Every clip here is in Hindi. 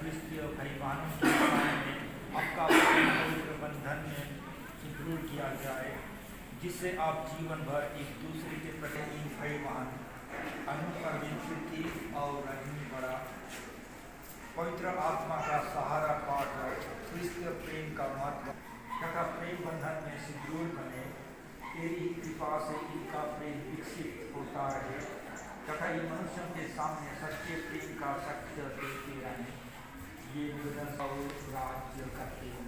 क्रिस्तीय भाई बहनों के सामने आपका पवित्र बंधन में सुदृढ़ किया जाए, जिससे आप जीवन भर एक दूसरे के प्रति भाई बहन अनुपवित्रति और रजनी बड़ा पवित्र आत्मा का सहारा पाकर क्रिस्तीय प्रेम का महत्व तथा प्रेम बंधन में सुदृढ़ बने। तेरी ही कृपा से इनका प्रेम विकसित होता रहे तथा ये मनुष्यों के सामने सच्चे प्रेम का साक्ष्य देते रहें। ये निवेदन और राज्य करते हैं।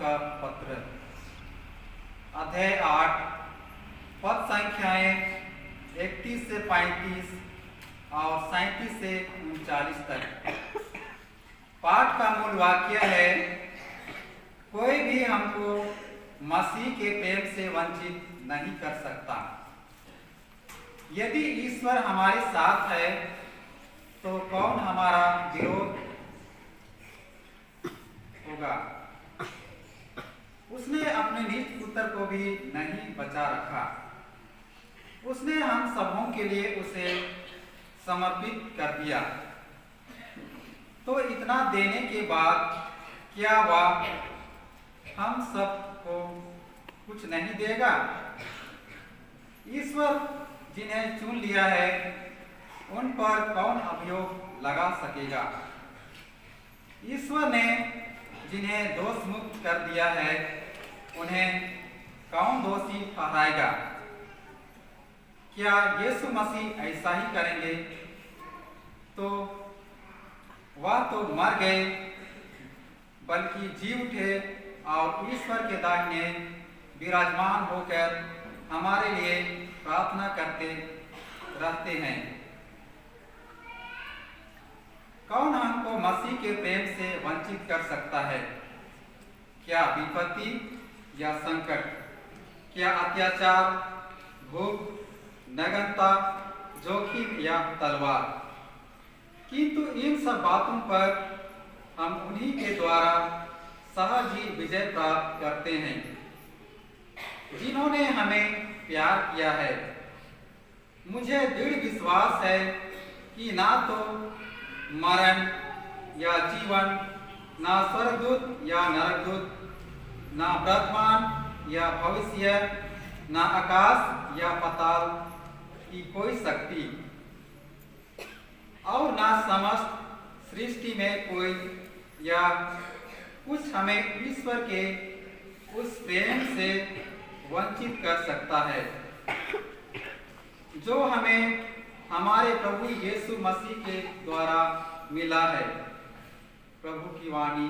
का पत्र, अध्याय 8, पद संख्याएं 31 से 35 और 37 से 39 तक। पाठ का मूल वाक्य है, कोई भी हमको मसीह के प्रेम से वंचित नहीं कर सकता। यदि ईश्वर हमारे साथ है तो कौन हमारा विरोध होगा। उसने अपने निज पुत्र को भी नहीं बचा रखा, उसने हम सबों के लिए उसे समर्पित कर दिया, तो इतना देने के बाद क्या वह हम सबको कुछ नहीं देगा। ईश्वर जिन्हें चुन लिया है उन पर कौन अभियोग लगा सकेगा। ईश्वर ने जिन्हें दोष मुक्त कर दिया है उन्हें कौन दोषी ठहराएगा। क्या यीशु मसीह ऐसा ही करेंगे? तो वह तो मर गए बल्कि जी उठे और ईश्वर के दाहिने विराजमान होकर हमारे लिए प्रार्थना करते रहते हैं। कौन हमको मसीह के प्रेम से वंचित कर सकता है? क्या विपत्ति या संकट, क्या अत्याचार, भूख, नग्नता, जोखिम या तलवार? किंतु इन सब बातों पर हम उन्हीं के द्वारा सहज ही विजय प्राप्त करते हैं जिन्होंने हमें प्यार किया है। मुझे दृढ़ विश्वास है कि ना तो मरण या जीवन, ना स्वर्गदूत या नरकदूत, ना वर्तमान या भविष्य, ना आकाश या पाताल की कोई शक्ति और ना समस्त सृष्टि में कोई या कुछ हमें ईश्वर के उस प्रेम से वंचित कर सकता है जो हमें हमारे प्रभु यीशु मसीह के द्वारा मिला है। प्रभु की वाणी।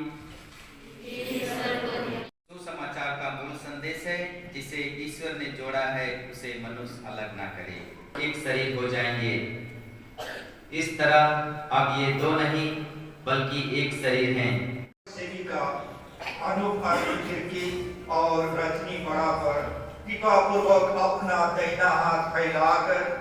सुसमाचार का मूल संदेश है, जिसे ईश्वर ने जोड़ा है उसे मनुष्य अलग ना करे। एक शरीर हो जाएंगे। इस तरह अब ये दो नहीं बल्कि एक शरीर हैं। सेविका अनोखा खिड़की और रजनी बराबर कृपा पूर्वक अपना दाहिना हाथ फैलाकर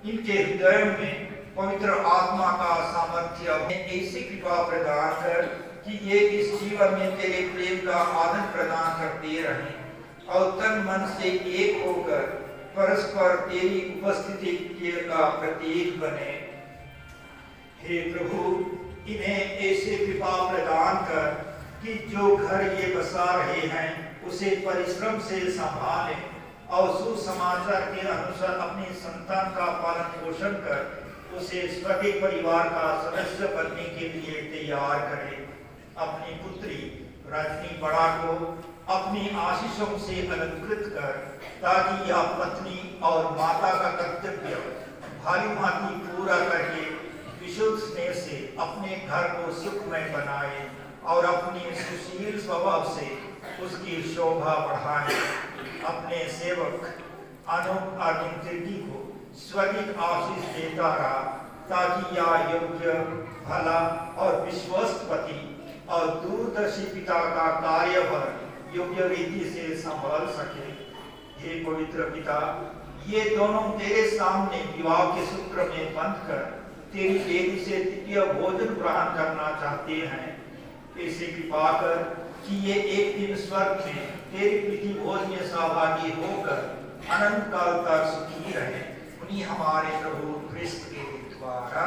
इनके हृदय में पवित्र आत्मा का सामर्थ्य ऐसी कृपा प्रदान कर कि ये इस जीवन में तेरे प्रेम का आनंद प्रदान करते रहें और तन मन से एक होकर परस्पर तेरी उपस्थिति का प्रतीक बने। हे प्रभु, इन्हें ऐसे कृपा प्रदान कर कि जो घर ये बसा रहे हैं उसे परिश्रम से संभालें और सुसमाचार के अनुसार अपनी संतान का पालन पोषण कर उसे स्वर्गीय परिवार का सदस्य बनने के लिए तैयार करें। अपनी पुत्री रजनी बड़ा को अपनी आशीषों से अलंकृत कर, ताकि यह पत्नी और माता का कर्तव्य भारी भांति पूरा करके विशुद्ध स्नेह से अपने घर को सुखमय बनाए और अपने सुशील स्वभाव से उसकी शोभा बढ़ाए। अपने सेवक अनूप आर्थिक को स्वर्गीय आशीष देता रहा, ताकि यह योग्य, भला और विश्वस्त पति और दूरदर्शी पिता का कार्यभार योग्य रीति से संभाल सके। हे पवित्र पिता, ये दोनों तेरे सामने विवाह के सूत्र में बंध कर तेरी वेदी से दिव्य भोजन ग्रहण करना चाहते हैं। ऐसे कृपा कर कि ये एक दिन स्वर्ग में तेरी प्रीति भोज में सहभागी होकर अनंत काल तक सुखी रहे। उन्हीं हमारे प्रभु क्रिस्त के द्वारा